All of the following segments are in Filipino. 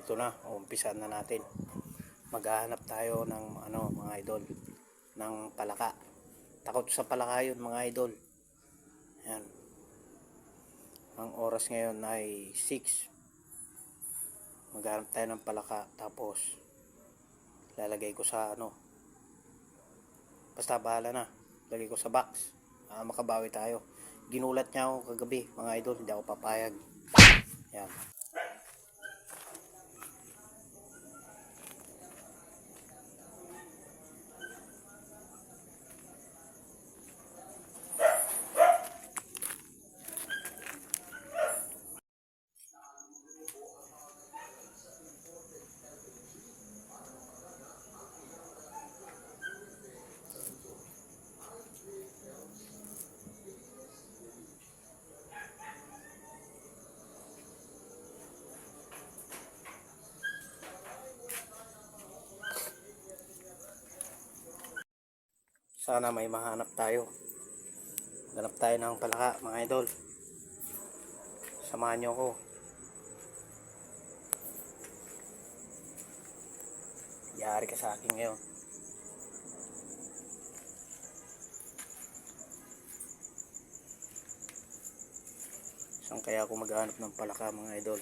ito na, umpisan na natin. Maghahanap tayo ng mga idol, ng palaka. Takot sa palaka yun mga idol. Ayan. Ang oras ngayon ay 6. Maghahanap tayo ng palaka, tapos lalagay ko sa basta bahala na, lagay ko sa box. Makabawi tayo. Ginulat niya ako kagabi mga idol, hindi ako papayag. Ayan. Sana may mahanap tayo. Ganap tayo ng palaka mga idol. Samahan nyo ako. Yari ka sa akin ngayon. Saan kaya ako maghanap ng palaka mga idol?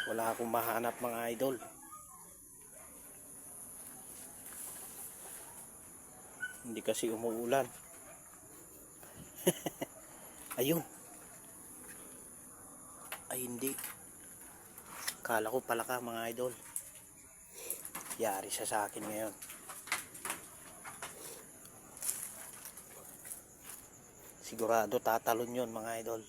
Wala akong mahanap mga idol. Hindi kasi umuulan. Ayun. Ay hindi. Kala ko palaka mga idol. Yari siya sa akin ngayon. Sigurado tatalon yun mga idol.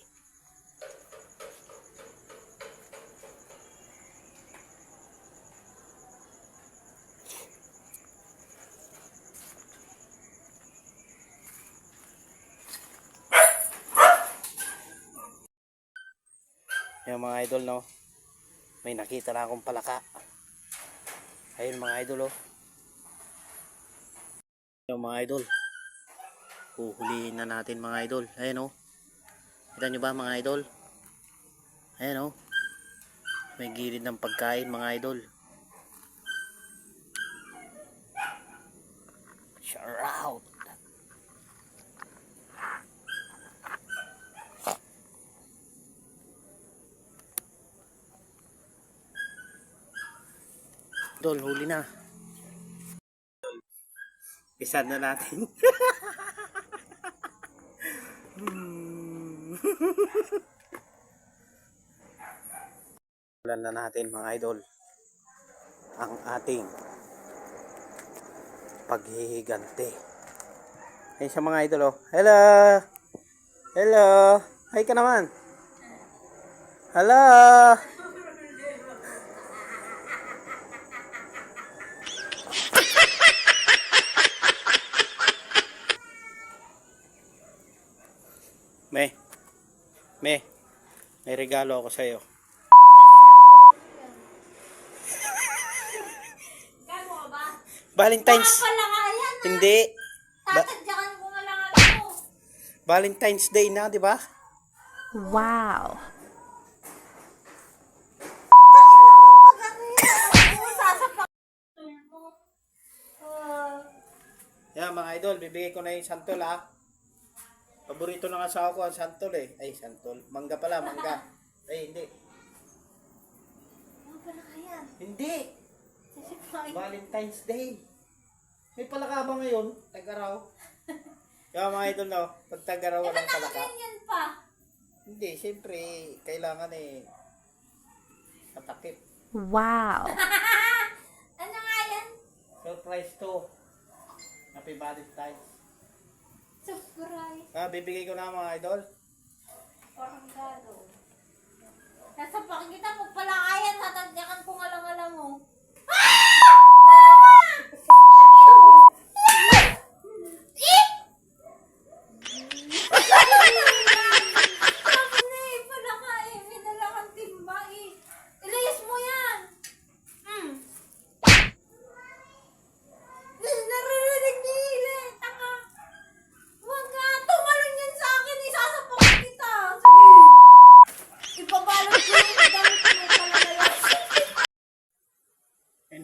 Yung mga idol may nakita na akong palaka. Ayun mga idol yung mga idol, huhulihin na natin mga idol. Ayun kita nyo ba mga idol? Ayun may gilid ng pagkain mga idol. Shout out. Idol, huli na. Pisan na natin. Ulan na natin mga idol ang ating paghihigante. Ayun siya mga idol Hello. Hello. Hi ka naman. Hello. May regalo ako sa iyo. Kamo ba? Valentine's. Hindi. Tatadyakan ko nga lang ako. Valentine's Day na, di ba? Wow. Yan mga idol, bibigay ko na yung santol Paborito ng asawa ko ang santol Ay, santol. Mangga pala, mangga. Ay, hindi. Ano pala kaya? Hindi. Valentine's Day. May palaka ba ngayon? Tag-araw. Kaya mga idol pag tag-araw walang palaka. Ganyan pa. Hindi, siyempre, kailangan matakip. Wow. Ano nga yan? Surprise to. Happy Valentine's. Surprise. Bibigay ko na mga idol. Parang gado. Nasa pakikita mo pala kaya tatadyakan ko nga lang alam mo. Ah!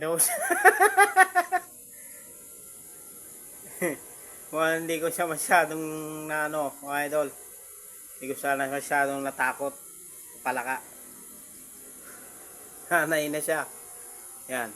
Inus. Mukhang hindi ko siya masyadong na ano, mga idol. Hindi ko sana masyadong natakot. Palaka. Hanay na siya. Yan.